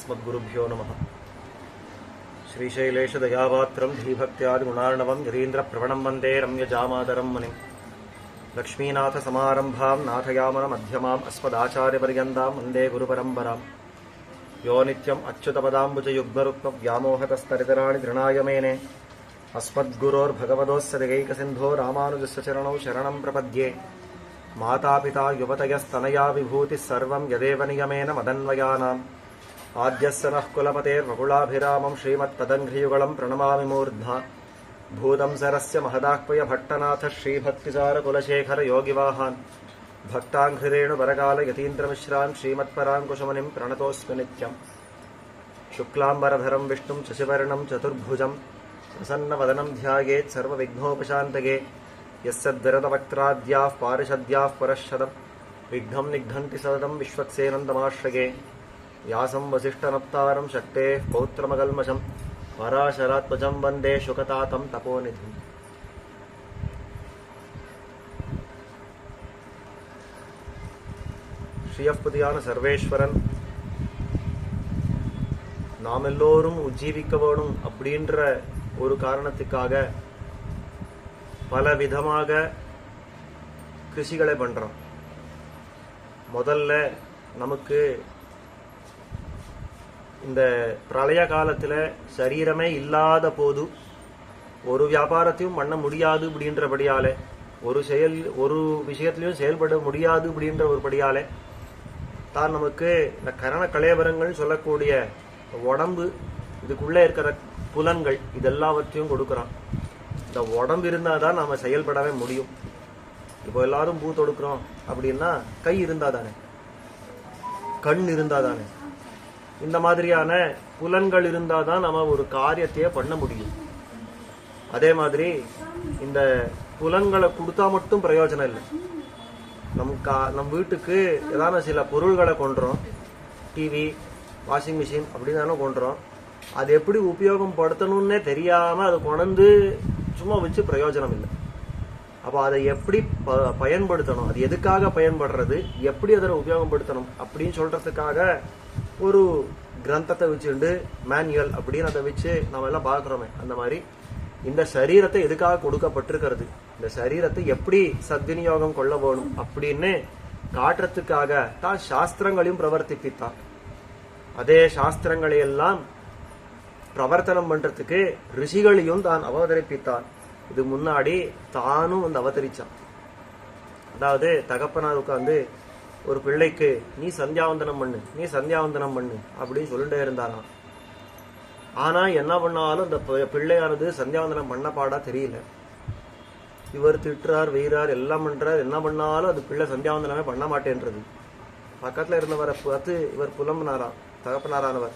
अस्मद्गुरुभ्यो नमः। श्रीशैलेशदयापात्रं धीभक्त्यादिगुणार्णवं यतीन्द्रप्रवणं वन्दे रम्यजामातरं मुनिं। लक्ष्मीनाथसमारम्भां नाथयामनमध्यमाम् अस्मदाचार्यपर्यन्तां वन्दे गुरुपरम्पराम्। यो नित्यम् अच्युतपदाम्बुजयुग्मरुक्मव्यामोहतस्तरितराणि धृणाय मेने अस्मद्गुरोर्भगवतोऽस्सदिगैकसिन्धो रामानुजस्य चरणौ शरणं प्रपद्ये। मातापिता युवतयस्तनया विभूतिः सर्वं यदेव नियमेन मदन्वयानाम्। आद्यस्य नः कुलपतेर्वकुलाभिरामं श्रीमत्पदङ्घ्रियुगलं प्रणमामि मूर्ध्ना। भूतं सरस्य महदाह्वय भट्टनाथ श्रीभक्तिसारकुलशेखर योगिवाहान्। भक्ताङ्घ्रिरेणुपरकाल यतीन्द्रमिश्रान् श्रीमत्पराङ्कुशमुनिं प्रणतोऽस्मि नित्यम्। शुक्लाम्बरधरं विष्णुं शशिवर्णं चतुर्भुजं प्रसन्नवदनं ध्यायेत् सर्वविघ्नोपशान्तये। यस्यद्विरतवक्त्राद्याः पारिषद्याः परश्शतं विघ्नं निघ्नन्ति सततं विश्वक्सेनन्दमाश्रये। व्यासं वसिष्ठनप्तारं शक्तेः पौत्रमकल्मषं पराशरात्मजं वन्दे शुकतातं तपोनिधिम्। ஸ்ரீயப்பதியான சர்வேஸ்வரன் நாம் எல்லோரும் உஜ்ஜீவிக்க வேணும் அப்படின்ற ஒரு காரணத்துக்காக பல விதமாக கிருஷிகளை பண்றோம். முதல்ல நமக்கு இந்த பிரளய காலத்துல சரீரமே இல்லாத போது ஒரு வியாபாரத்தையும் பண்ண முடியாது அப்படின்றபடியாலே, ஒரு விஷயத்திலையும் செயல்பட முடியாது அப்படின்ற ஒரு படியாலே தான் நமக்கு இந்த கரண கலேபரங்கள் சொல்லக்கூடிய உடம்பு, இதுக்குள்ள இருக்கிற புலன்கள் இதெல்லாவற்றையும் கொடுக்குறான். இந்த உடம்பு இருந்தாதான் நாம செயல்படவே முடியும். இப்போ எல்லாரும் பூ தொடுக்கிறோம் அப்படின்னா கை இருந்தாதானே, கண் இருந்தாதானே, இந்த மாதிரியான புலன்கள் இருந்தாதான் நம்ம ஒரு காரியத்தையே பண்ண முடியும். அதே மாதிரி இந்த புலன்களை கொடுத்தா மட்டும் பிரயோஜனம் இல்லை. நம் வீட்டுக்கு ஏதான சில பொருள்களை கொண்டுறோம், டிவி, வாஷிங் மிஷின் அப்படின்னு கொண்டுறோம். அது எப்படி உபயோகம் படுத்தணும்னே தெரியாம அதை கொண்டு சும்மா வச்சு பிரயோஜனம் இல்லை. அப்போ அதை எப்படி பயன்படுத்தணும், அது எதுக்காக பயன்படுறது, எப்படி அதை உபயோகப்படுத்தணும் அப்படின்னு சொல்றதுக்காக ஒரு கிரந்தத்தை வச்சுண்டு மேனுவல் அப்படின்னு அதை வச்சு நம்ம எல்லாம் பார்க்கிறோமே. அந்த மாதிரி இந்த சரீரத்தை எதுக்காக கொடுக்கப்பட்டிருக்கிறது, இந்த சரீரத்தை எப்படி சத்விநியோகம் கொள்ள வேணும் அப்படின்னு காட்டுறதுக்காக தான் சாஸ்திரங்களையும் பிரவர்த்திப்பித்தான். அதே சாஸ்திரங்களை எல்லாம் பிரவர்த்தனம் பண்றதுக்கு ரிஷிகளையும் தான் அவதரிப்பித்தான். இது முன்னாடி தானும் வந்து அவதரிச்சான். அதாவது தகப்பனார் உட்கார்ந்து ஒரு பிள்ளைக்கு நீ சந்தியாவந்தனம் பண்ணு, நீ சந்தியாவந்தனம் பண்ணு அப்படின்னு சொல்லிட்டே இருந்தாராம். ஆனா என்ன பண்ணாலும் அந்த பிள்ளையானது சந்தியாவந்தனம் பண்ண பாடா தெரியல. இவர் திட்டுறார், வெய்றார், எல்லாம் பண்றார், என்ன பண்ணாலும் அது பிள்ளை சந்தியாவந்தனமே பண்ண மாட்டேன்றது. பக்கத்துல இருந்தவரை பார்த்து இவர் புலம்புனாராம். தகப்பனாரானவர்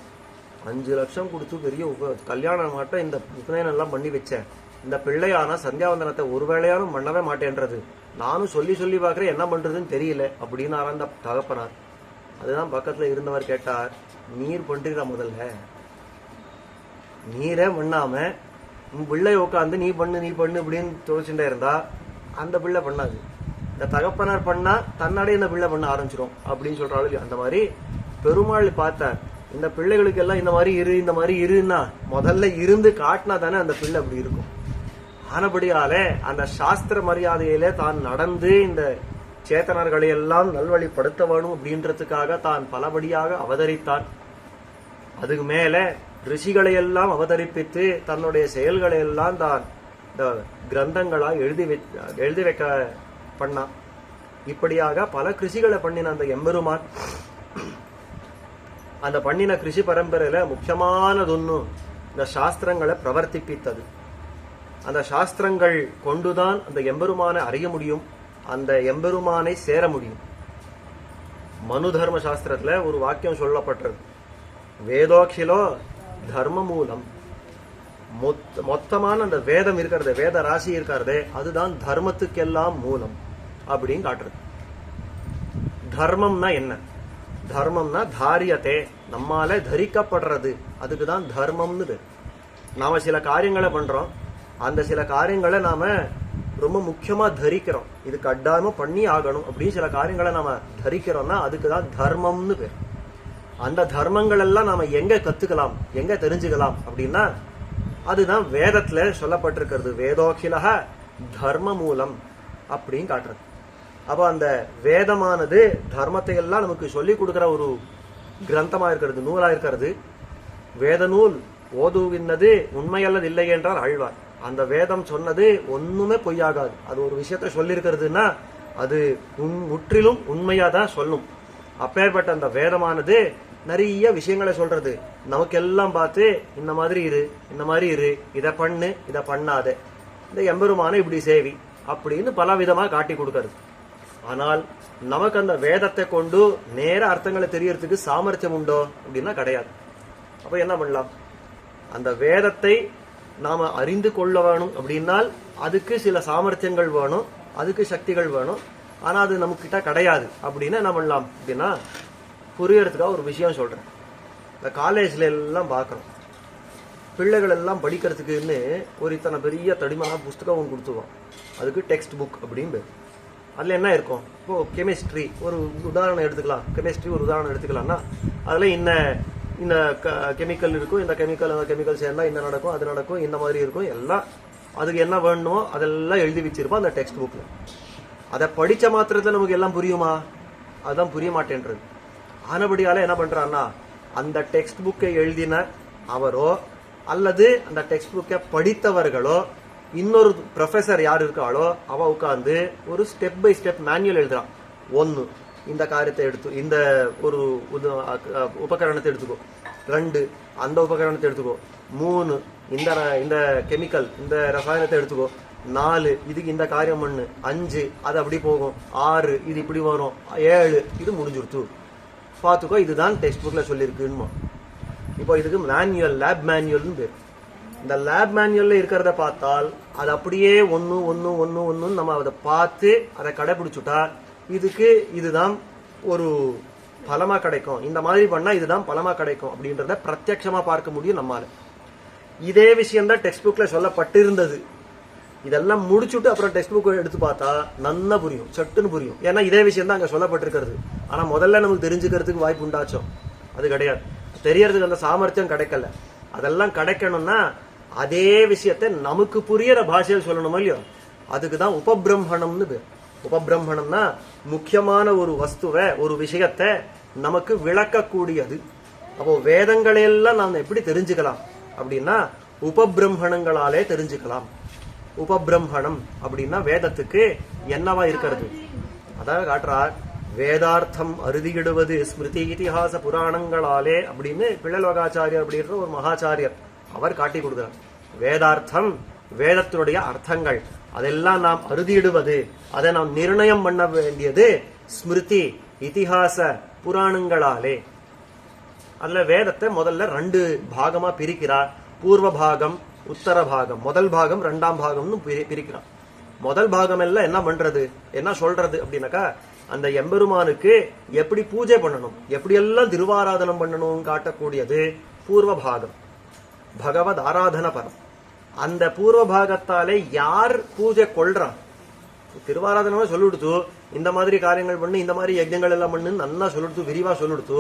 5 லட்சம் கொடுத்து பெரிய கல்யாணம் மாட்ட இந்த உபநயனம் எல்லாம் பண்ணி வச்சேன், இந்த பிள்ளையானா சந்தியாவந்தனத்தை ஒரு வேளையாலும் பண்ணவே மாட்டேன்றது, நானும் சொல்லி சொல்லி பார்க்கறேன், என்ன பண்றதுன்னு தெரியல அப்படின்னு அந்த தகப்பனார். அதுதான் பக்கத்துல இருந்தவர் கேட்டார், நீர் பண்றீரா, முதல்ல நீரே பண்ணாம உன் பிள்ளை உட்காந்து நீ பண்ணு அப்படின்னு தோச்சுட்டே இருந்தா அந்த பிள்ளை பண்ணாது. இந்த தகப்பனார் பண்ணா தன்னாடே இந்த பிள்ளை பண்ண ஆரம்பிச்சிடும் அப்படின்னு சொல்றாள். அந்த மாதிரி பெருமாள் பார்த்தார், இந்த பிள்ளைகளுக்கு எல்லாம் இந்த மாதிரி இருன்னா முதல்ல இருந்து காட்டினா தானே அந்த பிள்ளை அப்படி இருக்கும். ஆனபடியாலே அந்த சாஸ்திர மரியாதையிலே தான் நடந்து இந்த சேத்தனர்களை எல்லாம் நல்வழிப்படுத்த வேணும் அப்படின்றதுக்காக தான் பலபடியாக அவதரித்தான். அதுக்கு மேல ரிஷிகளை எல்லாம் அவதரிப்பித்து தன்னுடைய செயல்களை எல்லாம் தான் இந்த கிரந்தங்களா எழுதி வைக்க பண்ணான். இப்படியாக பல கிருஷிகளை பண்ணின அந்த எம்பெருமான். அந்த பண்ணின கிருஷி பரம்பரையில முக்கியமானதொன்னு இந்த சாஸ்திரங்களை பிரவர்த்திப்பித்தது. அந்த சாஸ்திரங்கள் கொண்டுதான் அந்த எம்பெருமானை அறிய முடியும், அந்த எம்பெருமானை சேர முடியும். மனு தர்ம சாஸ்திரத்துல ஒரு வாக்கியம் சொல்லப்பட்டது, வேதோக்கிலோ தர்ம மூலம். மொத்தமான அந்த வேதம் இருக்கிறது, வேத ராசி இருக்கிறதே, அதுதான் தர்மத்துக்கெல்லாம் மூலம் அப்படின்னு காட்டுறது. தர்மம்னா என்ன? தர்மம்னா தாரியத்தே, நம்மால தரிக்கப்படுறது, அதுக்குதான் தர்மம்னு பேர். நாம சில காரியங்களை பண்றோம், அந்த சில காரியங்களை நாம ரொம்ப முக்கியமா தரிக்கிறோம், இது கட்டாயமா பண்ணி ஆகணும் அப்படின்னு சில காரியங்களை நாம தரிக்கிறோம்னா அதுக்குதான் தர்மம்னு பேர். அந்த தர்மங்கள் எல்லாம் நாம எங்க கத்துக்கலாம், எங்க தெரிஞ்சுக்கலாம் அப்படின்னா அதுதான் வேதத்துல சொல்லப்பட்டிருக்கிறது. வேதோகிலக தர்ம மூலம் அப்படின்னு காட்டுறது. அப்ப அந்த வேதமானது தர்மத்தை எல்லாம் நமக்கு சொல்லி கொடுக்கிற ஒரு கிரந்தமா இருக்கிறது, நூலா இருக்கிறது. வேத நூல் ஓதுவின்னது உண்மையல்லது இல்லை என்றால் ஆழ்வார். அந்த வேதம் சொன்னது ஒண்ணுமே பொய்யாகாது. அது ஒரு விஷயத்த சொல்லி இருக்கிறதுன்னா அது முற்றிலும் உண்மையா தான் சொல்லும். அப்பேற்பட்ட அந்த வேதமானது நிறைய விஷயங்களை சொல்றது. நமக்கெல்லாம் பார்த்து இந்த மாதிரி இரு, இந்த மாதிரி இரு, இதை பண்ணு, இதை பண்ணாத, இந்த எம்பெருமான இப்படி சேவி அப்படின்னு பல விதமா காட்டி கொடுக்கறது. ஆனால் நமக்கு அந்த வேதத்தை கொண்டு நேர அர்த்தங்களை தெரியறதுக்கு சாமர்த்தியம் உண்டோ அப்படின்னா கிடையாது. அப்ப என்ன பண்ணலாம்? அந்த வேதத்தை நாம அறிந்து கொள்ள வேணும் அப்படின்னால் அதுக்கு சில சாமர்த்தியங்கள் வேணும், அதுக்கு சக்திகள் வேணும். ஆனா அது நம்ம கிட்ட கிடையாது. அப்படின்னா என்ன பண்ணலாம் அப்படின்னா, புரியறதுக்காக ஒரு விஷயம் சொல்றேன். இந்த காலேஜ்ல எல்லாம் பாக்குறோம், பிள்ளைகள் எல்லாம் படிக்கிறதுக்குன்னு ஒரு இத்தனை பெரிய தடிமனா புஸ்தகம் கொடுத்துவோம். அதுக்கு டெக்ஸ்ட் புக் அப்படின்னு பேர். அதுல என்ன இருக்கும்? இப்போ கெமிஸ்ட்ரி ஒரு உதாரணம் எடுத்துக்கலாம். கெமிஸ்ட்ரி ஒரு உதாரணம் எடுத்துக்கலாம்னா அதுல இந்த கெமிக்கல் இருக்கும், இந்த கெமிக்கல் சேர்ந்தா இந்த நடக்கும், அது நடக்கும், இந்த மாதிரி இருக்கும். எல்லாம் அதுக்கு என்ன வேணுமோ அதெல்லாம் எழுதி வச்சிருப்போம் அந்த டெக்ஸ்ட் புக்ல. அதை படிச்ச மாத்திரத்துல நமக்கு எல்லாம் புரியுமா? அதுதான் புரிய மாட்டேன்றது. ஆனபடியால என்ன பண்றான்னா, அந்த டெக்ஸ்ட் புக்கை எழுதின அவரோ அல்லது அந்த டெக்ஸ்ட் புக்கை படித்தவர்களோ இன்னொரு ப்ரொஃபசர் யார் இருக்காளோ அவ உட்காந்து ஒரு ஸ்டெப் பை ஸ்டெப் மேனுவல் எழுதுறான். 1 இந்த காரியத்தை எடுத்து இந்த ஒரு உபகரணத்தை எடுத்துக்கோ, 2 அந்த உபகரணத்தை எடுத்துக்கோ, 3 இந்த கெமிக்கல் இந்த ரசாயனத்தை எடுத்துக்கோ, 4 இதுக்கு இந்த காரியம் பண்ணு, 5 அது அப்படி போகும், 6 இது இப்படி வரும், 7 இது முடிஞ்சுடுத்து பாத்துக்கோ. இதுதான் டெக்ஸ்ட் புக்ல சொல்லியிருக்குன்னு. இப்போ இதுக்கு மேனுவல், லேப் மேனுவல்னு பேர். இந்த லேப் மேனுவல்ல இருக்கிறத பார்த்தால் அது அப்படியே ஒன்னு நம்ம அதை பார்த்து அதை கடைபிடிச்சுட்டா இதுதான் ஒரு பலமா கிடைக்கும், இந்த மாதிரி பண்ணா இதுதான் பலமா கிடைக்கும் அப்படின்றத பிரத்யட்சமா பார்க்க முடியும் நம்மால. இதே விஷயம் தான் டெக்ஸ்ட் புக்ல சொல்லப்பட்டிருந்தது. இதெல்லாம் முடிச்சுட்டு அப்புறம் டெக்ஸ்ட் புக் எடுத்து பார்த்தா நல்லா புரியும், சட்டுன்னு புரியும். ஏன்னா இதே விஷயம் தான் அங்க சொல்லப்பட்டிருக்கிறது. ஆனா முதல்ல நமக்கு தெரிஞ்சுக்கிறதுக்கு வாய்ப்பு உண்டாச்சோம், அது கிடையாது. தெரியறதுக்கு அந்த சாமர்த்தியம் கிடைக்கல. அதெல்லாம் கிடைக்கணும்னா அதே விஷயத்தை நமக்கு புரியற பாஷையில் சொல்லணுமோ இல்லையோ, அதுக்குதான் உபபிரம்மணம்னு பேர். உபபிரம்மணம்னா முக்கியமான ஒரு வஸ்துவை, ஒரு விஷயத்தை நமக்கு விளக்கக்கூடியது. அப்போ வேதங்களையெல்லாம் நாம் எப்படி தெரிஞ்சுக்கலாம் அப்படின்னா உபபிரம்மணங்களாலே தெரிஞ்சுக்கலாம். உபபிரம்மணம் அப்படின்னா வேதத்துக்கு என்னவா இருக்கிறது அதான் காட்டுறார். வேதார்த்தம் அறுதியிடுவது ஸ்மிருதி இதிகாச புராணங்களாலே அப்படின்னு பிள்ளலோகாச்சாரியர் அப்படின்ற ஒரு மகாச்சாரியர் அவர் காட்டி கொடுக்கிறார். வேதார்த்தம் வேதத்தினுடைய அர்த்தங்கள் அதெல்லாம் நாம் அறுதியிடுவது, அதை நாம் நிர்ணயம் பண்ண வேண்டியது ஸ்மிருதி இதிகாச புராணங்களாலே. அதுல வேதத்தை முதல்ல 2 பாகமா பிரிக்கிறார். பூர்வ பாகம், உத்தர பாகம். முதல் பாகம், 2ஆம் பாகம்னு பிரிக்கிறார். முதல் பாகம் எல்லாம் என்ன பண்றது, என்ன சொல்றது அப்படின்னாக்கா, அந்த எம்பெருமானுக்கு எப்படி பூஜை பண்ணணும், எப்படி எல்லாம் திருவாராதனம் பண்ணணும் காட்டக்கூடியது பூர்வ பாகம், பகவத் ஆராதன பரம். அந்த பூர்வ பாகத்தாலே யார் பூஜை கொள்றான், திருவாராதனமா சொல்லிடுத்து, இந்த மாதிரி காரியங்கள் பண்ணு, இந்த மாதிரி யஜ்ஞங்கள் எல்லாம் பண்ணு நல்லா சொல்லிடுத்து, விரிவா சொல்லிடுத்து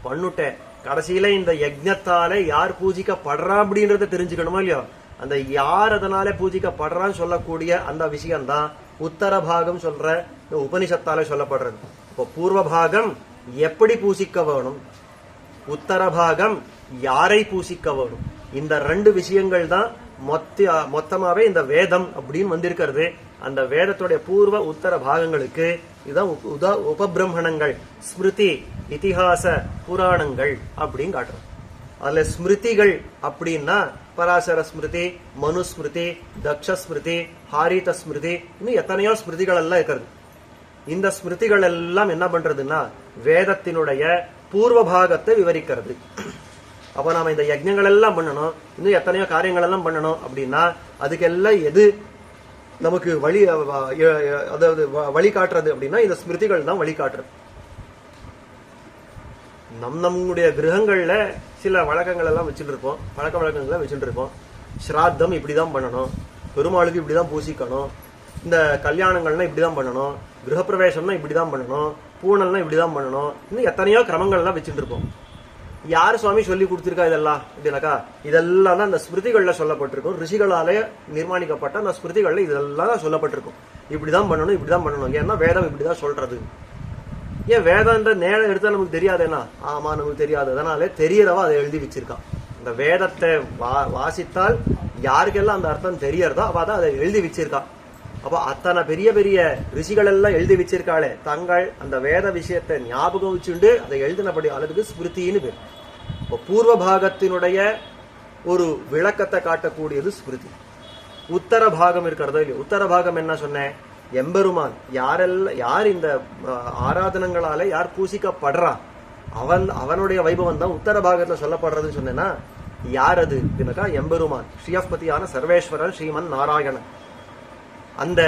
பண்ணுட்டேன். கடைசியில இந்த யஜ்ஞத்தாலே யார் பூஜிக்கப்படுறா அப்படின்றத தெரிஞ்சுக்கணுமா இல்லையோ, அந்த யார் அதனால பூஜிக்கப்படுறான்னு சொல்லக்கூடிய அந்த விஷயம்தான் உத்தர பாகம் சொல்ற உபனிஷத்தாலே சொல்லப்படுறது. இப்போ பூர்வ பாகம் எப்படி பூசிக்க வேணும், உத்தர பாகம் யாரை பூசிக்க வேணும், இந்த 2 விஷயங்கள் தான் மொத்தமாவே இந்த வேதம் அப்படின்னு வந்திருக்கிறது. அந்த வேதத்துடைய பூர்வ உத்தர பாகங்களுக்கு இதுதான் உபபிரம்மணங்கள், ஸ்மிருதி இதிகாச புராணங்கள் அப்படின்னு காட்டுறோம். அதுல ஸ்மிருதிகள் அப்படின்னா பராசர ஸ்மிருதி, மனுஸ்மிருதி, தக்ஷ ஸ்மிருதி, ஹாரித ஸ்மிருதி, இன்னும் எத்தனையோ ஸ்மிருதிகள் எல்லாம் இருக்கிறது. இந்த ஸ்மிருதிகள் எல்லாம் என்ன பண்றதுன்னா வேதத்தினுடைய பூர்வ பாகத்தை விவரிக்கிறது. அப்ப நாம இந்த யஜ்ஞங்கள் எல்லாம் பண்ணணும், இன்னும் எத்தனையோ காரியங்கள் எல்லாம் பண்ணணும் அப்படின்னா அதுக்கெல்லாம் எது நமக்கு வழி, அதாவது வழிகாட்டுறது அப்படின்னா இந்த ஸ்மிருதிகள் தான் வழிகாட்டுறது. நம்முடைய கிரகங்கள்ல சில வழக்கங்கள் எல்லாம் வச்சுட்டு இருப்போம், பழக்க வழக்கங்கள் வச்சுட்டு இருப்போம். ஸ்ராத்தம் இப்படிதான் பண்ணணும், பெருமாளுக்கு இப்படிதான் பூசிக்கணும், இந்த கல்யாணங்கள்னா இப்படிதான் பண்ணணும், கிரகப்பிரவேசம்னா இப்படிதான் பண்ணணும், பூணல்னா இப்படிதான் பண்ணணும், இன்னும் எத்தனையோ கிரமங்கள் எல்லாம் வச்சுட்டு இருப்போம். யாரு சுவாமி சொல்லி கொடுத்திருக்கா இதெல்லாம் அப்படின்னாக்கா இதெல்லாம் தான் அந்த ஸ்மிருதிகள்ல சொல்லப்பட்டிருக்கும். ரிஷிகளாலே நிர்மாணிக்கப்பட்ட அந்த ஸ்மிருதிகள்ல இதெல்லாம் தான் சொல்லப்பட்டிருக்கும். இப்படிதான் பண்ணணும், இப்படிதான் பண்ணணும். ஏன்னா வேதம் இப்படிதான் சொல்றது. ஏன் வேதம்ன்ற நேரம் எடுத்தா நமக்கு தெரியாதுன்னா, ஆமா நமக்கு தெரியாது. அதனால தெரியறவா அதை எழுதி வச்சிருக்கான். இந்த வேதத்தை வாசித்தால் யாருக்கெல்லாம் அந்த அர்த்தம் தெரியறதோ அவ தான் அதை எழுதி வச்சிருக்கான். அப்போ அத்தனை பெரிய பெரிய ரிஷிகள் எல்லாம் எழுதி வச்சிருக்காளே, தங்கள் அந்த வேத விஷயத்தை ஞாபகம் வச்சுண்டு அதை எழுதினபடி அளவுக்கு ஸ்மிருதின்னு பேர். இப்போ பூர்வ பாகத்தினுடைய ஒரு விளக்கத்தை காட்டக்கூடியது ஸ்மிருதி. உத்தர பாகம் இருக்கிறதோ இல்லையோ, உத்தர பாகம் என்ன சொன்னேன், எம்பெருமான் யார் இந்த ஆராதனங்களால யார் பூசிக்கப்படுறா அவனுடைய வைபவம் தான் உத்தர பாகத்துல சொல்லப்படுறதுன்னு சொன்னேன்னா, யார் அது அப்படின்னாக்கா எம்பெருமான் ஸ்ரீயஸ்பதியான சர்வேஸ்வரன் ஸ்ரீமன் நாராயணன். அந்த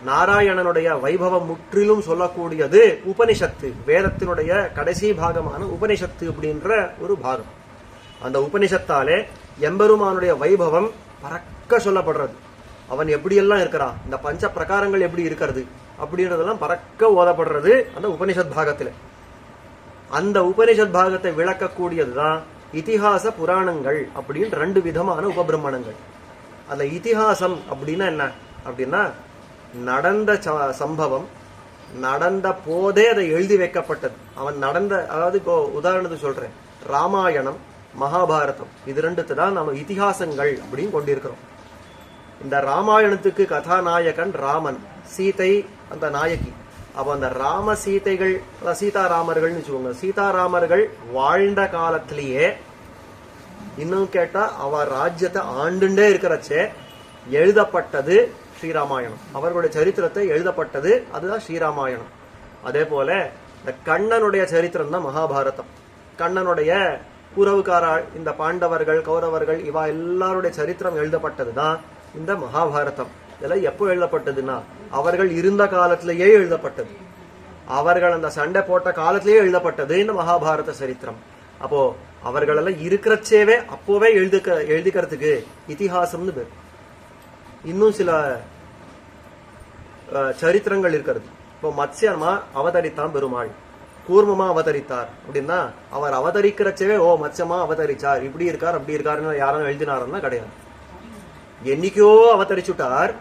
நாராயணனுடைய வைபவம் முற்றிலும் சொல்லக்கூடியது உபனிஷத்து, வேதத்தினுடைய கடைசி பாகமான உபனிஷத்து அப்படின்ற ஒரு பாகம். அந்த உபனிஷத்தாலே எம்பெருமானுடைய வைபவம் பறக்க சொல்லப்படுறது. அவன் எப்படியெல்லாம் இருக்கிறான், இந்த பஞ்ச பிரகாரங்கள் எப்படி இருக்கிறது அப்படின்றதெல்லாம் பறக்க ஓதப்படுறது அந்த உபனிஷத் பாகத்துல. அந்த உபனிஷத் பாகத்தை விளக்கக்கூடியதுதான் இதிகாச புராணங்கள் அப்படின்னு 2 விதமான உபபிரமணங்கள். அந்த இதிகாசம் அப்படின்னா என்ன அப்படின்னா, நடந்த சம்பவம் நடந்த போதே அதை எழுதி வைக்கப்பட்டது. அவன் நடந்த, அதாவது இப்போ உதாரணத்துக்கு சொல்றேன், ராமாயணம் மகாபாரதம் இது 2 தான் நம்ம இதிகாசங்கள் அப்படின்னு கொண்டிருக்கிறோம். இந்த ராமாயணத்துக்கு கதாநாயகன் ராமன், சீதை அந்த நாயகி. அப்ப அந்த ராம சீதைகள், சீதாராமர்கள்னு வச்சுக்கோங்க, சீதாராமர்கள் வாழ்ந்த காலத்திலேயே, இன்னும் கேட்டா அவ ராஜ்யத்தை ஆண்டுண்டே இருக்கிறச்சே எழுதப்பட்டது ஸ்ரீராமாயணம். அவர்களுடைய சரித்திரத்தை எழுதப்பட்டது அதுதான் ஸ்ரீராமாயணம். அதே போல இந்த கண்ணனுடைய சரித்திரம் தான் மகாபாரதம். கண்ணனுடைய உறவுக்கார இந்த பாண்டவர்கள் கௌரவர்கள் இவா எல்லாருடைய சரித்திரம் எழுதப்பட்டதுதான் இந்த மகாபாரதம். இதெல்லாம் எப்போ எழுதப்பட்டதுன்னா அவர்கள் இருந்த காலத்திலேயே எழுதப்பட்டது. அவர்கள் அந்த சண்டை போட்ட காலத்திலேயே எழுதப்பட்டது இந்த மகாபாரத சரித்திரம். அப்போ அவர்களெல்லாம் இருக்கிறச்சேவே அப்போவே எழுதிக்கிறதுக்கு இதிகாசம்னு பேர். இன்னும் சில சரித்திரங்கள் இருக்கிறது. இப்போ மத்ஸ்யமா அவதரித்தான் பெருமாள், கூர்மமா அவதரித்தார் அப்படின்னா அவர் அவதரிக்கிறச்சவே ஓ மத்ஸ்யமா அவதரிச்சார், இப்படி இருக்கார் அப்படி இருக்காருன்னு யாரும் எழுதினாருன்னா கிடையாது. என்னைக்கோ அவதரிச்சுட்டார்,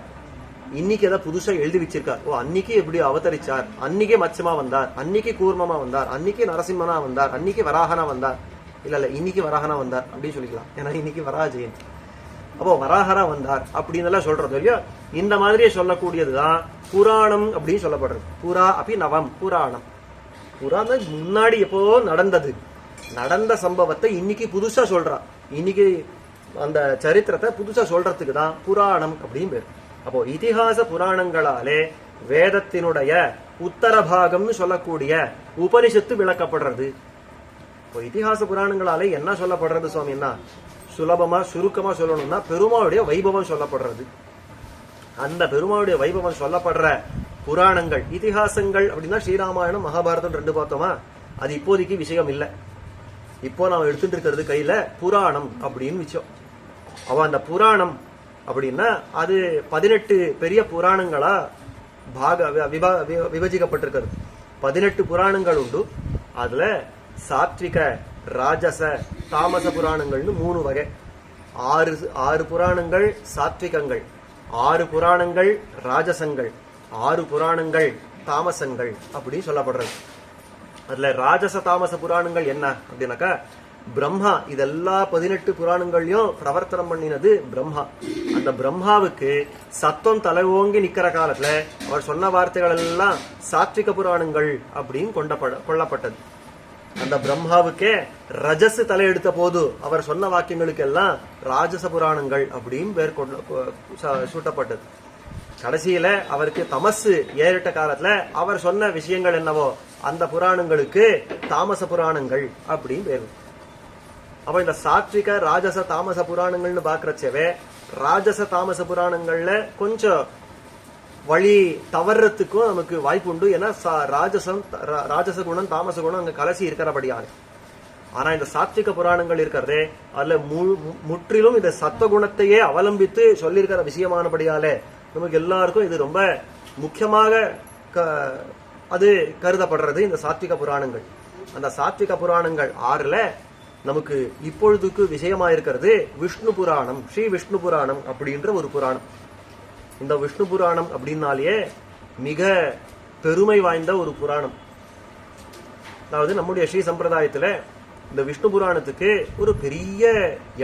இன்னைக்கு ஏதாவது புதுசா எழுதி வச்சிருக்கார். ஓ அன்னைக்கு எப்படி அவதரிச்சார், அன்னைக்கு மத்ஸ்யமா வந்தார், அன்னைக்கு கூர்மமா வந்தார், அன்னைக்கு நரசிம்மனா வந்தார், அன்னைக்கு வராகனா வந்தார். இல்ல இன்னைக்கு வராகனா வந்தார் அப்படின்னு சொல்லிக்கலாம், ஏன்னா இன்னைக்கு வராக ஜெயந்தி. அப்போ வராகரா வந்தார் அப்படின்னு எல்லாம் சொல்றது இல்லையா. இந்த மாதிரியே சொல்லக்கூடியதுதான் புராணம் அப்படின்னு சொல்லப்படுறது. புரா அப்படி நவம் புராணம். புராணம் முன்னாடி எப்போ நடந்த சம்பவத்தை இன்னைக்கு புதுசா சொல்றா. இன்னைக்கு அந்த சரித்திரத்தை புதுசா சொல்றதுக்கு தான் புராணம் அப்படின்னு பேர். அப்போ இதிகாச புராணங்களாலே வேதத்தினுடைய உத்தர பாகம்னு சொல்லக்கூடிய உபனிஷத்து விளக்கப்படுறது. இப்போ இதிகாச புராணங்களாலே என்ன சொல்லப்படுறது சுவாமின்னா, சுலபமா சுருக்கமா சொல்லணும்னா பெருமாளுடைய வைபவம் சொல்லப்படுறது. அந்த பெருமாளுடைய வைபவம் சொல்லப்படுற புராணங்கள் இதிகாசங்கள் அப்படின்னா ஸ்ரீராமாயணம் மகாபாரதம் 2 பார்த்தோமா, அது இப்போதைக்கு விஷயம் இல்லை. இப்போ நாம எடுத்துட்டு இருக்கிறது கையில புராணம் அப்படின்னு விஷயம். அவ அந்த புராணம் அப்படின்னா அது 18 பெரிய புராணங்களா விபஜிக்கப்பட்டிருக்கிறது. 18 புராணங்கள் உண்டு. அதுல சாத்விக ராஜச தாமச புராணங்கள்னு 3 வகை. 6 புராணங்கள் சாத்விகங்கள், 6 புராணங்கள் ராஜசங்கள், 6 புராணங்கள் தாமசங்கள் அப்படி சொல்லப்படுறது. அதுல ராஜச தாமச புராணங்கள் என்ன அப்படின்னாக்கா, பிரம்மா இதெல்லா 18 புராணங்களையும் பிரவர்த்தனம் பண்ணினது பிரம்மா. அந்த பிரம்மாவுக்கு சத்தம் தலைவோங்கி நிக்கிற காலத்துல அவர் சொன்ன வார்த்தைகள் எல்லாம் சாத்விக புராணங்கள் அப்படின்னு கொள்ளப்பட்டது. அந்த பிரம்மாவுக்கே ரஜஸ் தலையெடுத்த போது அவர் சொன்ன வாக்கியங்களுக்கு எல்லாம் ராஜச புராணங்கள் அப்படின்னு பேர் சூட்டப்பட்டது. கடைசியில அவருக்கு தமசு ஏறிட்ட காலத்துல அவர் சொன்ன விஷயங்கள் என்னவோ அந்த புராணங்களுக்கு தாமச புராணங்கள் அப்படின்னு பேரு. அப்ப இந்த சாத்விக ராஜச தாமச புராணங்கள்னு பாக்குறச்சவே ராஜச தாமச புராணங்கள்ல கொஞ்சம் வழி தவறத்துக்கும் நமக்கு வாய்ப்பு உண்டு. ஏன்னா ராஜச குணம் தாமச குணம் அங்க கலசி இருக்கிறபடியாரு. ஆனா இந்த சாத்விக புராணங்கள் இருக்கிறதே அதுல முற்றிலும் இந்த சத்வகுணத்தையே அவலம்பித்து சொல்லியிருக்கிற விஷயமானபடியாலே நமக்கு எல்லாருக்கும் இது ரொம்ப முக்கியமாக அது கருதப்படுறது இந்த சாத்விக புராணங்கள். அந்த சாத்விக புராணங்கள் 6ல நமக்கு இப்பொழுதுக்கு விஷயமா இருக்கிறது விஷ்ணு புராணம், ஸ்ரீ விஷ்ணு புராணம் அப்படின்ற ஒரு புராணம். இந்த விஷ்ணு புராணம் அப்படின்னாலேயே மிக பெருமை வாய்ந்த ஒரு புராணம். அதாவது நம்முடைய ஸ்ரீ சம்பிரதாயத்துல இந்த விஷ்ணு புராணத்துக்கு ஒரு பெரிய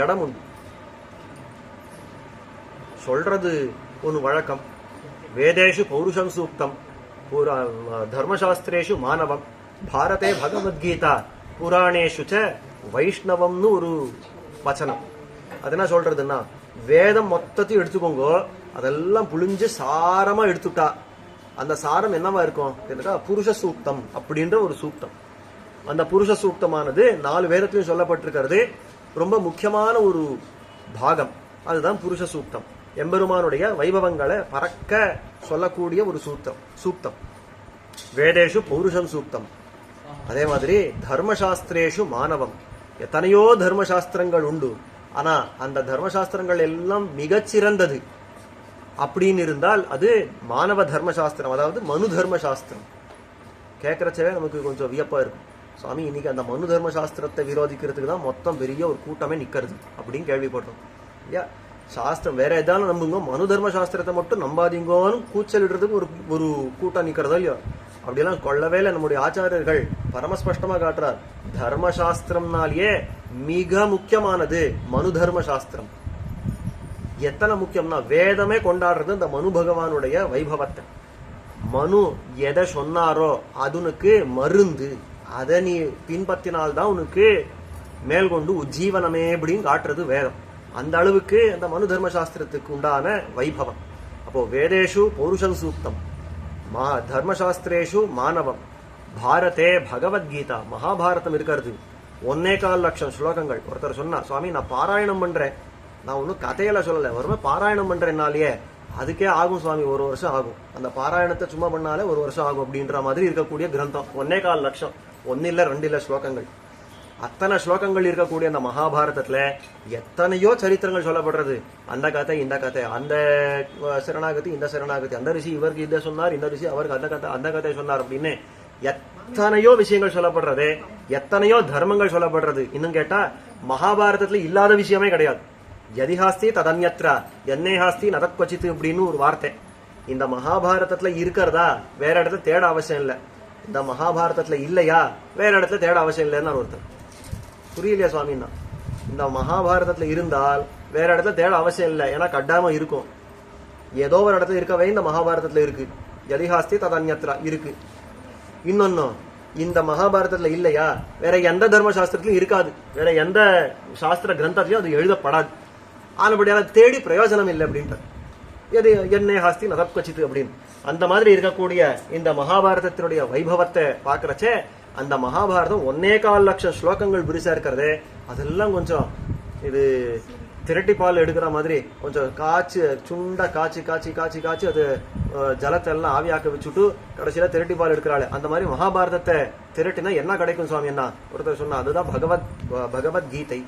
இடம் உண்டு. சொல்றது ஒன்னு வழக்கம். வேதேஷு பௌருஷம் சூக்தம், தர்மசாஸ்திரேஷு மானவம், பாரதே பகவத்கீதா, புராணேஷு ச வைஷ்ணவம்னு ஒரு வச்சனம். அது என்ன சொல்றதுன்னா, வேதம் மொத்தத்தையும் எடுத்துக்கோங்க, அதெல்லாம் புழிஞ்சு சாரமா எடுத்துட்டா அந்த சாரம் என்னவா இருக்கும்? புருஷ சூக்தம் அப்படின்ற ஒரு சூக்தம். அந்த புருஷ சூக்தமானது 4 வேதத்திலும் சொல்லப்பட்டிருக்கிறது. ரொம்ப முக்கியமான ஒரு பாகம் அதுதான் புருஷ சூக்தம். எம்பெருமானுடைய வைபவங்களை பறக்க சொல்லக்கூடிய ஒரு சூக்தம். வேதேஷு பௌருஷம் சூக்தம். அதே மாதிரி தர்மசாஸ்திரேஷு மானவம். எத்தனையோ தர்மசாஸ்திரங்கள் உண்டு, ஆனா அந்த தர்மசாஸ்திரங்கள் எல்லாம் மிகச்சிறந்தது அப்படின்னு இருந்தால் அது மானவ தர்மசாஸ்திரம், அதாவது மனு தர்மசாஸ்திரம். கேட்கறச்சவே நமக்கு கொஞ்சம் வியப்பா இருக்கும். சுவாமி, இன்னைக்கு அந்த மனு தர்மசாஸ்திரத்தை விரோதிக்கிறதுக்கு தான் மொத்தம் பெரிய ஒரு கூட்டமே நிக்கிறது அப்படின்னு கேள்விப்படுறோம். ஐயா, சாஸ்திரம் வேற ஏதாவது நம்புங்க, மனு தர்மசாஸ்திரத்தை மட்டும் நம்பாதீங்கன்னு கூச்சலிடுறதுக்கு ஒரு கூட்டம் நிக்கிறதோ இல்லையோ. அப்படியெல்லாம் கொள்ளவேல நம்முடைய ஆச்சாரியர்கள் பரமஸ்பஷ்டமா காட்டுறார். தர்மசாஸ்திரம்னாலேயே மிக முக்கியமானது மனு தர்மசாஸ்திரம். எத்தனை முக்கியம்னா, வேதமே கொண்டாடுறது இந்த மனு பகவானுடைய வைபவத்தை. மனு எதை சொன்னாரோ அதுனுக்கு மருந்து, அதை நீ பின்பற்றினால்தான் உனக்கு மேல்கொண்டு உஜ்ஜீவனமே அப்படின்னு காட்டுறது வேதம். அந்த அளவுக்கு அந்த மனு தர்மசாஸ்திரத்துக்கு உண்டான வைபவம். அப்போ வேதேஷு பௌருஷம் சூக்தம், தர்மசாஸ்திரேஷு மானவம், பாரதே பகவத்கீதா, மகாபாரதம் இருக்கிறது. 1.25 லட்சம் ஸ்லோகங்கள். ஒருத்தர் சொன்னா, சுவாமி நான் பாராயணம் பண்றேன், நான் ஒன்னும் கதையில சொல்லல, வருமே பாராயணம் பண்றேன்னாலேயே அதுக்கே ஆகும் சுவாமி, 1 வருஷம் ஆகும். அந்த பாராயணத்தை சும்மா பண்ணாலே 1 வருஷம் ஆகும் அப்படின்ற மாதிரி இருக்கக்கூடிய கிரந்தம். 1.25 லட்சம், 1 இல்ல 2 இல்ல ஸ்லோகங்கள். அத்தனை ஸ்லோகங்கள் இருக்கக்கூடிய அந்த மகாபாரதத்துல எத்தனையோ சரித்திரங்கள் சொல்லப்படுறது. அந்த கதை இந்த கதை, அந்த சரணாகதி இந்த சரணாகதி, அந்த ரிஷி இவருக்கு இதை சொன்னார், இந்த ரிஷி அவருக்கு அந்த கதை சொன்னார் அப்படின்னு எத்தனையோ விஷயங்கள் சொல்லப்படுறது, எத்தனையோ தர்மங்கள் சொல்லப்படுறது. இன்னும் கேட்டா மகாபாரதத்துல இல்லாத விஷயமே கிடையாது. யதிஹாஸ்தி ததன்யத்ரா என்னேஹாஸ்தி நதத்வச்சித் அப்படின்னு ஒரு வார்த்தை இந்த மகாபாரதத்துல இருக்கிறதா வேற இடத்துல தேட அவசியம் இல்லை. இந்த மகாபாரதத்துல இல்லையா வேற இடத்துல தேட அவசியம் இல்லைன்னு ஒருத்தர். புரியலையா சுவாமின்னா? இந்த மகாபாரதத்துல இருந்தால் வேற இடத்துல தேட அவசியம் இல்லை, ஏன்னா கட்டாயமா இருக்கும். ஏதோ ஒரு இடத்துல இருக்கவே இந்த மகாபாரதத்துல இருக்கு. யதிஹாஸ்தி ததன்யத்ரா இருக்கு. இன்னொன்னு, இந்த மகாபாரதத்துல இல்லையா வேற எந்த தர்மசாஸ்திரத்திலும் இருக்காது, வேற எந்த சாஸ்திர கிரந்தத்திலையும் அது எழுதப்படாது. ஆனபடியால தேடி பிரயோஜனம் இல்லை அப்படின்ட்டு எது என்னே ஹாஸ்தி நதத்வச்சித் அப்படின்னு. அந்த மாதிரி இருக்கக்கூடிய இந்த மகாபாரதத்தினுடைய வைபவத்தை பாக்குறச்சே அந்த மகாபாரதம் 1.25 லட்சம் ஸ்லோகங்கள் பிரிசா இருக்கிறது. அதெல்லாம் கொஞ்சம் இது திரட்டி பால் எடுக்கிற மாதிரி கொஞ்சம் சுண்டா காய்ச்சி அது ஜலத்தை எல்லாம் ஆவியாக்க வச்சுட்டு கடைசியில திரட்டி பால் எடுக்கிறாள். அந்த மாதிரி மகாபாரதத்தை திரட்டினா என்ன கிடைக்கும் சுவாமி? என்ன ஒருத்தர் சொன்னா, அதுதான் பகவத்கீதை.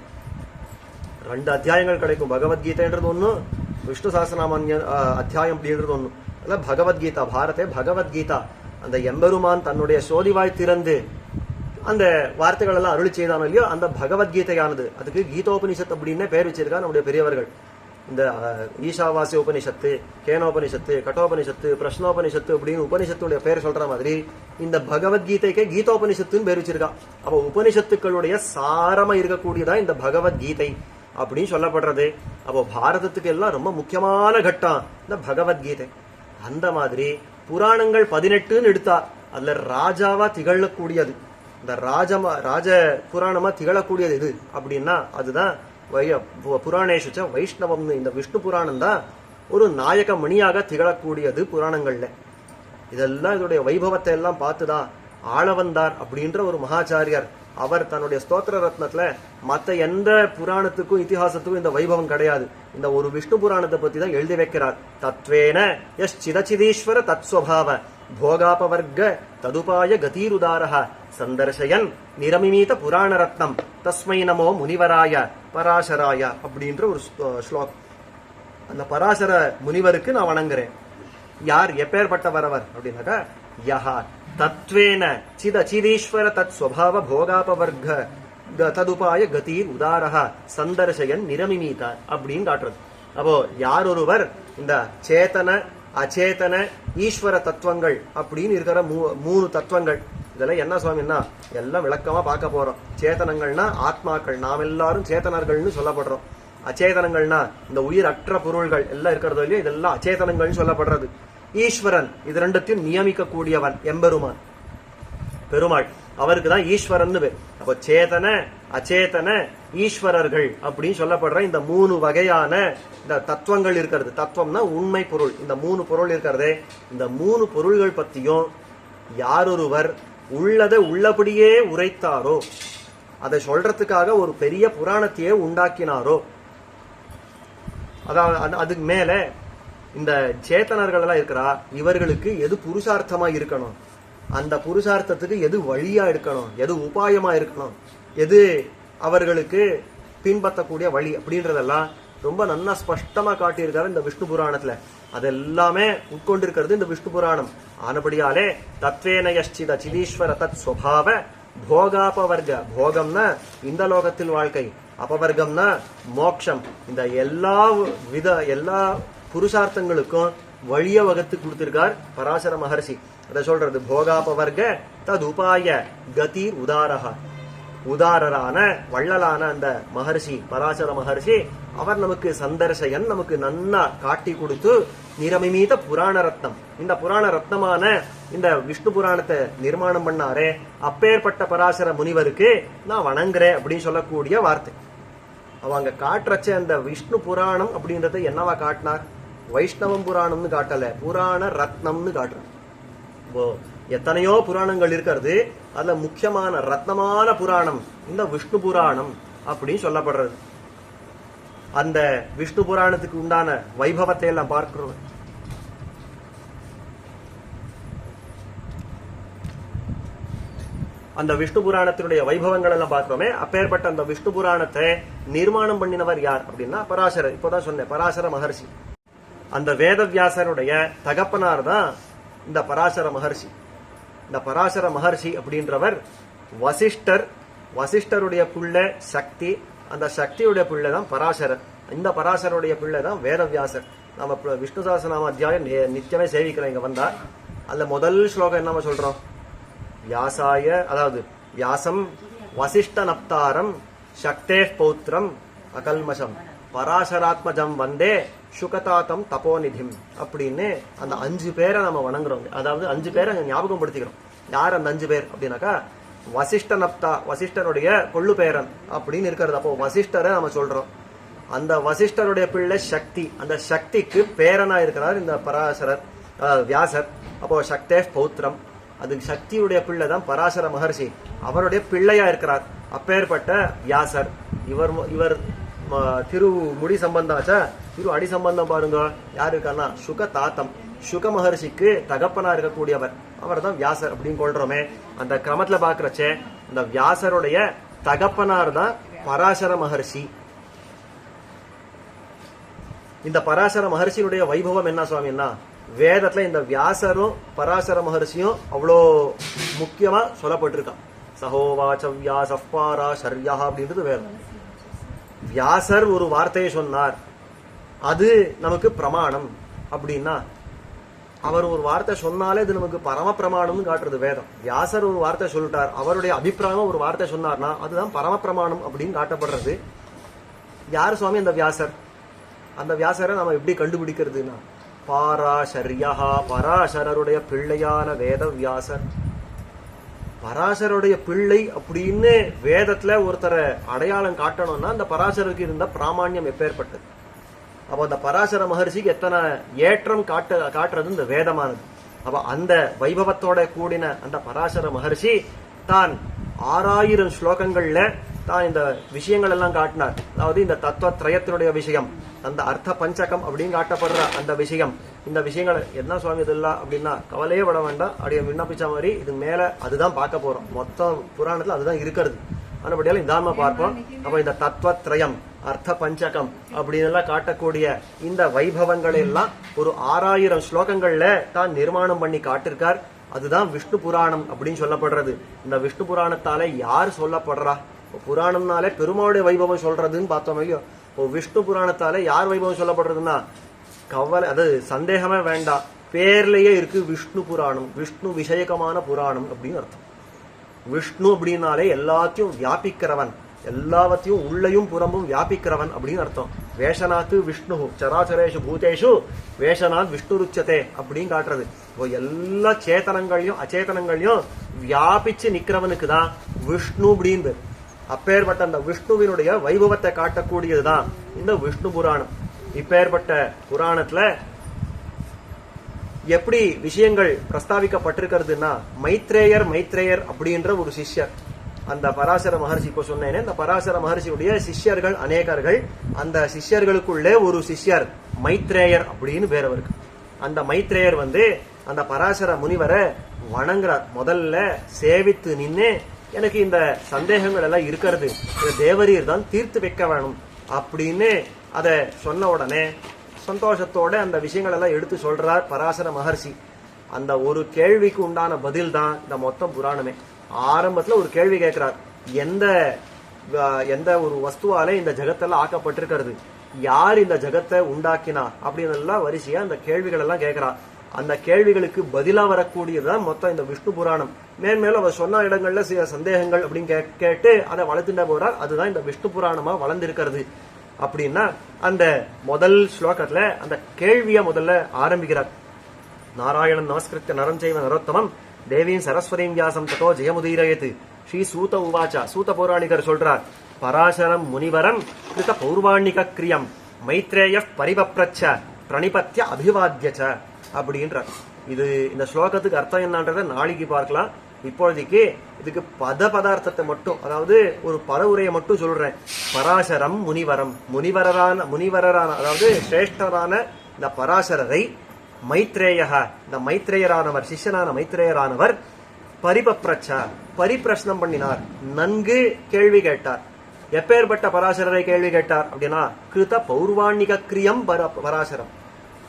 2 அத்தியாயங்கள் கிடைக்கும். பகவத்கீதைன்றது ஒண்ணு, விஷ்ணு சஹஸ்ரநாம அத்தியாயம் அப்படின்றது ஒண்ணு. அல்ல பகவத்கீதா, பாரதே பகவத்கீதா. அந்த எம்பெருமான் தன்னுடைய சோதிவாய் திறந்து அந்த வார்த்தைகள் எல்லாம் அருளி செய்தானோ இல்லையோ அந்த பகவத்கீதையானது, அதுக்கு கீதோபனிஷத் அப்படின்னு பேர் வச்சிருக்கா நம்முடைய பெரியவர்கள். இந்த ஈஷாவாசிய உபனிஷத்து, கேனோபனிஷத்து, கட்டோபனிஷத்து, பிரஷ்னோபனிஷத்து அப்படின்னு உபனிஷத்துடைய பேர் சொல்ற மாதிரி இந்த பகவத்கீதைக்கே கீதோபனிஷத்துன்னு பேர் வச்சிருக்கா. அப்ப உபனிஷத்துக்களுடைய சாரமா இருக்கக்கூடியதா இந்த பகவத்கீதை அப்படின்னு சொல்லப்படுறது. அப்போ பாரதத்துக்கு எல்லாம் ரொம்ப முக்கியமான கட்டம் இந்த பகவத்கீதை. அந்த மாதிரி புராணங்கள் 18ன்னு எடுத்தா அதுல ராஜாவா திகழக்கூடியது, இந்த ராஜ புராணமா திகழக்கூடியது இது அப்படின்னா அதுதான் புராணேஷுச்ச வைஷ்ணவம்னு. இந்த விஷ்ணு புராணம் தான் ஒரு நாயக மணியாக திகழக்கூடியது புராணங்கள்ல. இதெல்லாம் இதோடைய வைபவத்தை எல்லாம் பார்த்துதான் ஆளவந்தார் அப்படின்ற ஒரு மகாச்சாரியார் அவர் தன்னுடைய ஸ்தோத்திர ரத்னத்துல மத்த எந்த புராணத்துக்கும் இத்திஹாசத்துக்கும் இந்த வைபவம் கிடையாது, இந்த ஒரு விஷ்ணு புராணத்தை பத்தி தான் எழுதி வைக்கிறார். தத்வேன யஸ் சிதச்சிதீஸ்வர தத்ஸ்வபாவ போகாபவர்க ததுபாய கதீருதாரஹ சந்தர்ஷயன் நிரமிமீத புராண ரத்னம் தஸ்மை நமோ முனிவராய பராசராய அப்படின்ற ஒரு ஸ்லோகம். அந்த பராசர முனிவருக்கு நான் வணங்குறேன். யார் எப்பேற்பட்டவர் அவர் அப்படின்னாக்கா, யஹா தத்வேன சிதச்சிதீஸ்வர தத் ஸ்வபாவ போகாபவர்க ததுபாய கதீர் உதாரஹ சந்தர்சயன் நிரமிமீத அப்படின்னு காட்டுறது. அப்போ யார் ஒருவர் இந்த சேத்தன அச்சேதன ஈஸ்வர தத்துவங்கள் அப்படின்னு இருக்கிற மூணு தத்துவங்கள், இதெல்லாம் என்ன சுவாமின்னா எல்லாம் விளக்கமா பார்க்க போறோம். சேத்தனங்கள்னா ஆத்மாக்கள், நாம் எல்லாரும் சேத்தனர்கள்னு சொல்லப்படுறோம். அச்சேதனங்கள்னா இந்த உயிர் அற்ற பொருள்கள் எல்லாம் இருக்கிறதோ இல்லையோ இதெல்லாம் அச்சேதனங்கள்னு சொல்லப்படுறது. ஈஸ்வரன் இது ரெண்டத்தையும் நியமிக்க கூடியவன் எம்பெருமான் பெருமாள், அவருக்கு தான் ஈஸ்வரன் பேர். அப்போ சேதன அச்சேதன ஈஸ்வரர்கள் அப்படின்னு சொல்லப்படுற இந்த மூணு வகையான இந்த தத்துவங்கள் இருக்கிறது. தத்துவம்னா உண்மை பொருள். இந்த மூணு பொருள் இருக்கிறதே, இந்த மூணு பொருள்கள் பத்தியும் யாரொருவர் உள்ளதை உள்ளபடியே உரைத்தாரோ, அதை சொல்றதுக்காக ஒரு பெரிய புராணத்தையே உண்டாக்கினாரோ, அதாவது அதுக்கு மேல இந்த சேத்தனர்கள் எல்லாம் இருக்கிறா, இவர்களுக்கு எது புருஷார்த்தமா இருக்கணும், அந்த புருஷார்த்தத்துக்கு எது வழியா இருக்கணும், எது உபாயமா இருக்கணும், எது அவர்களுக்கு பின்பற்றக்கூடிய வழி அப்படின்றதெல்லாம் ரொம்ப நல்லா ஸ்பஷ்டமா காட்டியிருக்காரு இந்த விஷ்ணு புராணத்துல. அதெல்லாமே உட்கொண்டிருக்கிறது இந்த விஷ்ணு புராணம். ஆனபடியாலே தத்வேனயஷ்சித சிதீஸ்வர தத் ஸ்வபாவ போகாபவர்க, போகம்னா இந்த லோகத்தில் வாழ்க்கை, அபவர்க்கம்னா மோட்சம், இந்த எல்லா புருஷார்த்தங்களுக்கும் வழிய வகுத்து கொடுத்திருக்கார் பராசர மகர்ஷி. அதை சொல்றது போகாபவர்க தது உபாய கதி உதாரஹ, உதாரரான வள்ளலான அந்த மகர்ஷி பராசர மகர்ஷி அவர் நமக்கு சந்தர்சயன், நமக்கு நன்னா காட்டி கொடுத்து நிரமிமீத புராண ரத்னம், இந்த புராண ரத்னமான இந்த விஷ்ணு புராணத்தை நிர்மாணம் பண்ணாரே, அப்பேற்பட்ட பராசர முனிவருக்கு நான் வணங்குறேன் அப்படின்னு சொல்லக்கூடிய வார்த்தை. அவங்க காட்டுறச்ச அந்த விஷ்ணு புராணம் அப்படின்றத என்னவா காட்டினார், வைஷ்ணவம் புராணம்னு காட்டல, புராண ரத்னம்னு காட்டுறார். எத்தனையோ புராணங்கள் இருக்கிறது, அதுல முக்கியமான ரத்னமான புராணம் இந்த விஷ்ணு புராணம் அப்படின்னு சொல்லப்படுறது. அந்த விஷ்ணு புராணத்துக்கு உண்டான வைபவத்தை எல்லாம் பார்க்கிறோம். அந்த விஷ்ணு புராணத்தினுடைய வைபவங்கள் எல்லாம் பார்க்கிறோமே, அப்பேற்பட்ட அந்த விஷ்ணு புராணத்தை நிர்மாணம் பண்ணினவர் யார் அப்படின்னா பராசரர். இப்போதான் சொன்னேன், பராசர மகர்ஷி. அந்த வேதவியாசருடைய தகப்பனார் தான் இந்த பராசர மகர்ஷி. இந்த பராசர மகர்ஷி அப்படின்றவர் வசிஷ்டர், வசிஷ்டருடைய பிள்ளை சக்தி, அந்த சக்தியுடைய பிள்ளை தான் பராசரர். இந்த பராசருடைய பிள்ளை தான் வேதவியாசர். நம்ம விஷ்ணு சஹஸ்ரநாம அத்தியாயம் நித்தியமே சேவிக்கிறோம். இங்க வந்தா அதுல முதல் ஸ்லோகம் என்ன சொல்றோம், வியாசாய, அதாவது வியாசம் வசிஷ்ட நப்தாரம் சக்தே பௌத்திரம் அகல்மஷம் பராசராத்மஜம் வந்தே சுகதாத்தம் தபோநிதிம் அப்படின்னு அந்த 5 பேரை நம்ம வணங்குறோம். அதாவது 5 பேரை ஞாபகம் படுத்திக்கிறோம். யார் அந்த 5 பேர் அப்படின்னாக்கா வசிஷ்ட நப்தா, வசிஷ்டருடைய கொள்ளு பேரன் அப்படின்னு இருக்கிறது. அப்போ வசிஷ்டரை நம்ம சொல்றோம். அந்த வசிஷ்டருடைய பிள்ளை சக்தி, அந்த சக்திக்கு பேரனா இருக்கிறார் இந்த பராசரர் வியாசர். அப்போ சக்தே பௌத்திரம், அதுக்கு சக்தியுடைய பிள்ளை தான் பராசர மகர்ஷி, அவருடைய பிள்ளையா இருக்கிறார். அப்பேற்பட்ட வியாசர் இவர் திரு முடி சம்பந்தம் ஆச்சா, திரு அடி சம்பந்தம் பாருங்க யாரு இருக்காருன்னா சுக தாத்தம், சுக மகர்ஷிக்கு தகப்பனா இருக்கக்கூடியவர், அவர் தான் வியாசர் அப்படின்னு கொள்றோமே. அந்த கிரமத்துல பாக்குறச்சே இந்த வியாசருடைய தகப்பனார் தான் பராசர மகர்ஷி. இந்த பராசர மகர்ஷியுடைய வைபவம் என்ன சுவாமின்னா, வேதத்துல இந்த வியாசரும் பராசர மகர்ஷியும் அவ்வளோ முக்கியமா சொல்லப்பட்டிருக்கான். சகோவாச்ச வியாச பாராசர்யா அப்படின்றது வேதம். வியாசர் ஒரு வார்த்தையை சொன்னார், அது நமக்கு பிரமாணம் அப்படின்னா, அவர் ஒரு வார்த்தை சொன்னாலே இது நமக்கு பரம பிரமாணம்னு காட்டுறது வேதம். வியாசர் ஒரு வார்த்தை சொல்லிட்டார், அவருடைய அபிப்பிராயம் ஒரு வார்த்தை சொன்னார்னா அதுதான் பரம பிரமாணம் அப்படின்னு காட்டப்படுறது. யார் சுவாமி அந்த வியாசர்? அந்த வியாசரை நம்ம எப்படி கண்டுபிடிக்கிறதுனா பாராசர்யா, பராசரருடைய பிள்ளையான வேத வியாசர். பராசருடைய பிள்ளை அப்படின்னு வேதத்துல ஒருத்தரை அடையாளம் காட்டணும்னா அந்த பராசருக்கு இருந்த பிராமாண்யம் எப்பேற்பட்டது. அப்போ அந்த பராசர மகர்ஷிக்கு எத்தனை ஏற்றம் காட்டுறது இந்த வேதமானது. அப்ப அந்த வைபவத்தோட கூடின அந்த பராசர மகர்ஷி தான் 6000 ஸ்லோகங்கள்ல தான் இந்த விஷயங்கள் எல்லாம் காட்டினார். அதாவது இந்த தத்துவ திரயத்தினுடைய விஷயம், அந்த அர்த்த பஞ்சகம் அப்படின்னு காட்டப்படுற அந்த விஷயம், இந்த விஷயங்கள் என்ன சுவாமி இதெல்லாம் அப்படின்னா கவலையே பட வேண்டாம். அப்படியே விண்ணப்பிச்ச மாதிரி இது மேல அதுதான் பார்க்க போறோம். மொத்தம் புராணத்துல அதுதான் இருக்கிறது. ஆனபடியால இதாம பார்ப்போம். அப்ப இந்த தத்துவத்ரயம், அர்த்த பஞ்சகம் அப்படின்னு எல்லாம் காட்டக்கூடிய இந்த வைபவங்கள் எல்லாம் ஒரு 6000 ஸ்லோகங்கள்ல தான் நிர்மாணம் பண்ணி காட்டிருக்கார். அதுதான் விஷ்ணு புராணம் அப்படின்னு சொல்லப்படுறது. இந்த விஷ்ணு புராணத்தால யார் சொல்லப்படுறா, புராணம்னாலே பெருமாளுடைய வைபவம் சொல்றதுன்னு பார்த்தோம் இல்லையோ. இப்போ விஷ்ணு புராணத்தாலே யார் வைபவம் சொல்லப்படுறதுன்னா கவலை, அது சந்தேகமே வேண்டாம், பேர்லயே இருக்கு விஷ்ணு புராணம், விஷ்ணு விஷயகமான புராணம் அப்படின்னு அர்த்தம். விஷ்ணு அப்படின்னாலே எல்லாத்தையும் வியாபிக்கிறவன், எல்லாவற்றையும் உள்ளையும் புறம்பும் வியாபிக்கிறவன் அப்படின்னு அர்த்தம். வேஷநாத்து விஷ்ணு சராச்சரேஷு பூதேஷு வேஷநாத் விஷ்ணு ருச்சதே அப்படின்னு காட்டுறது. இப்போ எல்லா சேத்தனங்களையும் அச்சேதனங்களையும் வியாபிச்சு நிக்கிறவனுக்கு தான் விஷ்ணு அப்படின்னு. அப்பேற்பட்ட அந்த விஷ்ணுவினுடைய வைபவத்தை காட்டக்கூடியதுதான் இந்த விஷ்ணு புராணம். இப்பேற்பட்ட புராணத்துல எப்படி விஷயங்கள் பிரஸ்தாவிக்கப்பட்டிருக்கிறதுனா, மைத்ரேயர் அப்படின்ற ஒரு சிஷ்யர், அந்த பராசர மகர்ஷி இப்ப சொன்னேனே, இந்த பராசர மகர்ஷியுடைய சிஷ்யர்கள் அநேகர்கள். அந்த சிஷ்யர்களுக்குள்ளே ஒரு சிஷ்யர் மைத்ரேயர் அப்படின்னு பேர் அவருக்கு. அந்த மைத்ரேயர் அந்த பராசர முனிவரை வணங்குறார். முதல்ல சேவித்து நின்று, எனக்கு இந்த சந்தேகங்கள் எல்லாம் இருக்கிறது, தேவரீர் தான் தீர்த்து வைக்க வேணும் அப்படின்னு அதை சொன்ன உடனே சந்தோஷத்தோட அந்த விஷயங்கள் எல்லாம் எடுத்து சொல்றார் பராசர மகர்ஷி. அந்த ஒரு கேள்விக்கு உண்டான பதில் தான் இந்த மொத்தம் புராணமே. ஆரம்பத்துல ஒரு கேள்வி கேட்கிறார், எந்த ஒரு வஸ்துவால இந்த ஜகத்தெல்லாம் ஆக்கப்பட்டிருக்கிறது, யார் இந்த ஜகத்தை உண்டாக்கினா அப்படின்னு எல்லாம் வரிசையா அந்த கேள்விகள் எல்லாம் கேட்கிறார். அந்த கேள்விகளுக்கு பதிலா வரக்கூடியதுதான் மொத்தம் இந்த விஷ்ணு புராணம். மேன்மேலும் அவர் சொன்ன இடங்கள்ல சில சந்தேகங்கள் அப்படின்னு கேட்டு அதை வளர்த்துட்ட போறார். அதுதான் இந்த விஷ்ணு புராணமா வளர்ந்திருக்கிறது. அப்படின்னா அந்த முதல் ஸ்லோகத்துல அந்த கேள்விய முதல்ல ஆரம்பிக்கிறார். நாராயணன் நமஸ்கிருத்ய நரம் செய்வ நரோத்தமம் தேவீம் சரஸ்வதீம் வியாசம் ததோ ஜெயமுதீரயத்து. ஸ்ரீ சூத உவாச்சா, சூத பௌராணிகர் சொல்றார், பராசரம் முனிவரம் கிருத பௌர்வாணிக கிரியம் மைத்ரேய பரிபப்ரச்ச பிரணிபத்ய அபிவாத்யச்ச அப்படின்றார். இது இந்த ஸ்லோகத்துக்கு அர்த்தம் என்னன்றதை நாளைக்கு பார்க்கலாம். இப்பொழுதைக்கு இதுக்கு பதார்த்தத்தை மட்டும், அதாவது ஒரு பல உரையை மட்டும் சொல்றேன். பராசரம் முனிவரம், முனிவரரான அதாவது சிரேஷ்டரான இந்த பராசரரை மைத்ரேய, இந்த மைத்ரேயரானவர், சிஷ்யனான மைத்ரேயரானவர் பரிபப்ரச்ச பரிப்பிரஷ்னம் பண்ணினார், நன்கு கேள்வி கேட்டார். எப்பேற்பட்ட பராசரரை கேள்வி கேட்டார் அப்படின்னா, கிருத பௌர்வாணிக கிரியம் பராசரம்,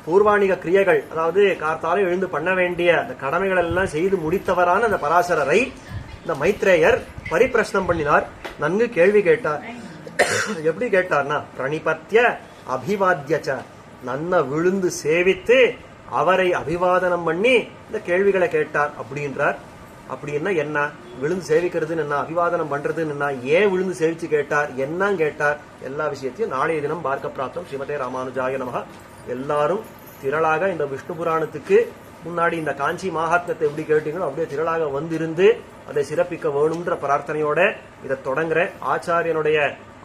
பூர்வாணிக கிரியைகள், அதாவது கார்த்தால எழுந்து பண்ண வேண்டிய அந்த கடமைகள் எல்லாம் செய்து முடித்தவரான அந்த பராசரரை இந்த மைத்ரேயர் பரிப்பிரஷ்னம் பண்ணினார், நன்கு கேள்வி கேட்டார். எப்படி கேட்டார்னா, பிரணிபத்ய அபிவாத்யச்ச, நன்ன விழுந்து சேவித்து அவரை அபிவாதனம் பண்ணி இந்த கேள்விகளை கேட்டார் அப்படின்றார். அப்படின்னா என்ன, விழுந்து சேவிக்கிறதுன்னு என்ன, அபிவாதனம் பண்றதுன்னு என்ன, ஏன் விழுந்து சேவிச்சு கேட்டார், என்ன கேட்டார், எல்லா விஷயத்தையும் நாளைய தினம் பார்க்க பிராப்தம். ஸ்ரீமதே ராமானுஜாய நமஹ. எல்லாரும் திரளாக இந்த விஷ்ணு புராணத்துக்கு முன்னாடி இந்த காஞ்சி மகாத்மத்தை எப்படி கேட்டீங்களோ அப்படியே திரளாக வந்திருந்து அதை சிறப்பிக்க வேணும்ன்ற பிரார்த்தனையோட இதை தொடங்குற. ஆச்சாரியனுடைய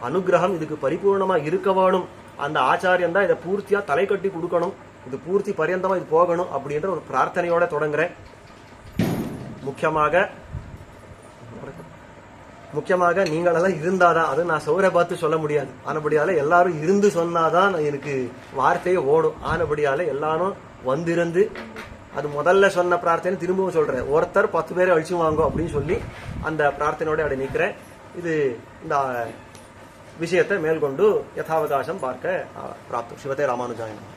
அனுகிரகம் இதுக்கு பரிபூர்ணமா இருக்க வேணும். அந்த ஆச்சாரியன் தான் இதை பூர்த்தியா தலை கட்டி கொடுக்கணும், இது பூர்த்தி பரியந்தமா இது போகணும் அப்படின்ற ஒரு பிரார்த்தனையோட தொடங்குறேன். முக்கியமாக நீங்களெல்லாம் இருந்தாதான், அது நான் சௌரை பார்த்து சொல்ல முடியாது, ஆனபடியால எல்லாரும் இருந்து சொன்னாதான் எனக்கு வார்த்தையே ஓடும். ஆனபடியால எல்லாரும் வந்திருந்து, அது முதல்ல சொன்ன பிரார்த்தனை திரும்பவும் சொல்றேன், ஒருத்தர் 10 பேரை அழிச்சு வாங்க அப்படின்னு சொல்லி அந்த பிரார்த்தனையோட அப்படி நிற்கிறேன். இது இந்த விஷயத்தை மேற்கொண்டு யதாவகாசம் பார்க்க பிராப்தம். சிவதே ராமானுஜாயனம்.